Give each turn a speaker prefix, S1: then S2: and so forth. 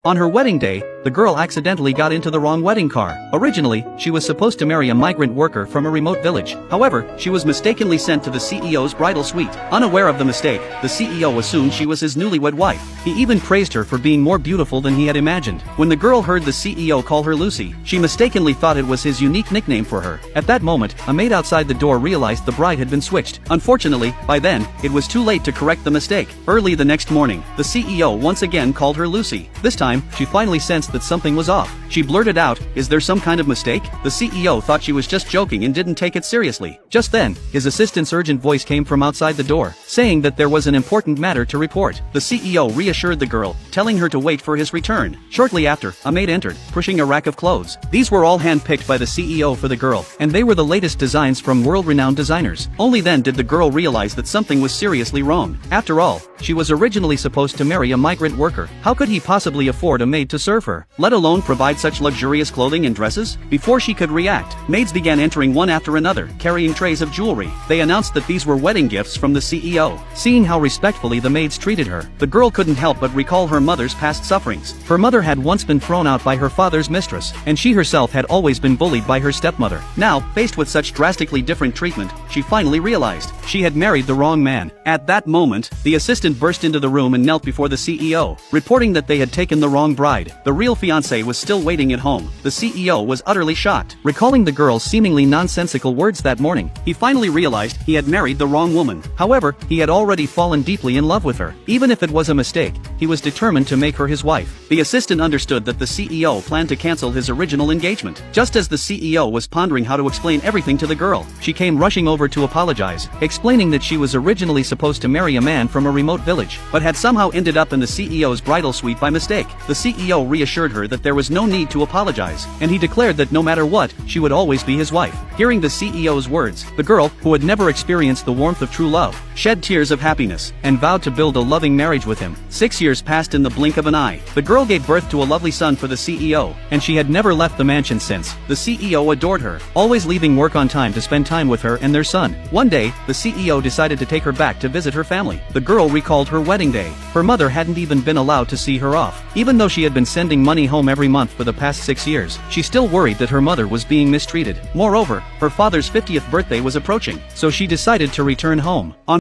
S1: On her wedding day, the girl accidentally got into the wrong wedding car. Originally, she was supposed to marry a migrant worker from a remote village. However, she was mistakenly sent to the CEO's bridal suite. Unaware of the mistake, the CEO assumed she was his newlywed wife. He even praised her for being more beautiful than he had imagined. When the girl heard the CEO call her Lucy, she mistakenly thought it was his unique nickname for her. At that moment, a maid outside the door realized the bride had been switched. Unfortunately, by then, it was too late to correct the mistake. Early the next morning, the CEO once again called her Lucy. This time, she finally sensed that something was off. She blurted out, "Is there some kind of mistake?" The CEO thought she was just joking and didn't take it seriously. Just then, his assistant's urgent voice came from outside the door, saying that there was an important matter to report. The CEO reassured the girl, telling her to wait for his return. Shortly after, a maid entered, pushing a rack of clothes. These were all hand-picked by the CEO for the girl, and they were the latest designs from world-renowned designers. Only then did the girl realize that something was seriously wrong. After all, she was originally supposed to marry a migrant worker. How could he possibly afford a maid to serve her, let alone provide such luxurious clothing and dresses? Before she could react, maids began entering one after another, carrying trays of jewelry. They announced that these were wedding gifts from the CEO. Seeing how respectfully the maids treated her, the girl couldn't help but recall her mother's past sufferings. Her mother had once been thrown out by her father's mistress, and she herself had always been bullied by her stepmother. Now, faced with such drastically different treatment, she finally realized she had married the wrong man. At that moment, the assistant burst into the room and knelt before the CEO, reporting that they had taken the wrong bride. The real fiancé was still waiting at home. The CEO was utterly shocked. Recalling the girl's seemingly nonsensical words that morning, he finally realized he had married the wrong woman. However, he had already fallen deeply in love with her. Even if it was a mistake, he was determined to make her his wife. The assistant understood that the CEO planned to cancel his original engagement. Just as the CEO was pondering how to explain everything to the girl, she came rushing over to apologize, explaining that she was originally supposed to marry a man from a remote village, but had somehow ended up in the CEO's bridal suite by mistake. The CEO reassured her that there was no need to apologize, and he declared that no matter what, she would always be his wife. Hearing the CEO's words, the girl, who had never experienced the warmth of true love, shed tears of happiness, and vowed to build a loving marriage with him. 6 years passed in the blink of an eye. The girl gave birth to a lovely son for the CEO, and she had never left the mansion since. The CEO adored her, always leaving work on time to spend time with her and their son. One day, the CEO decided to take her back to visit her family. The girl recalled her wedding day. Her mother hadn't even been allowed to see her off. Even though she had been sending money home every month for the past 6 years, she still worried that her mother was being mistreated. Moreover, her father's 50th birthday was approaching, so she decided to return home. On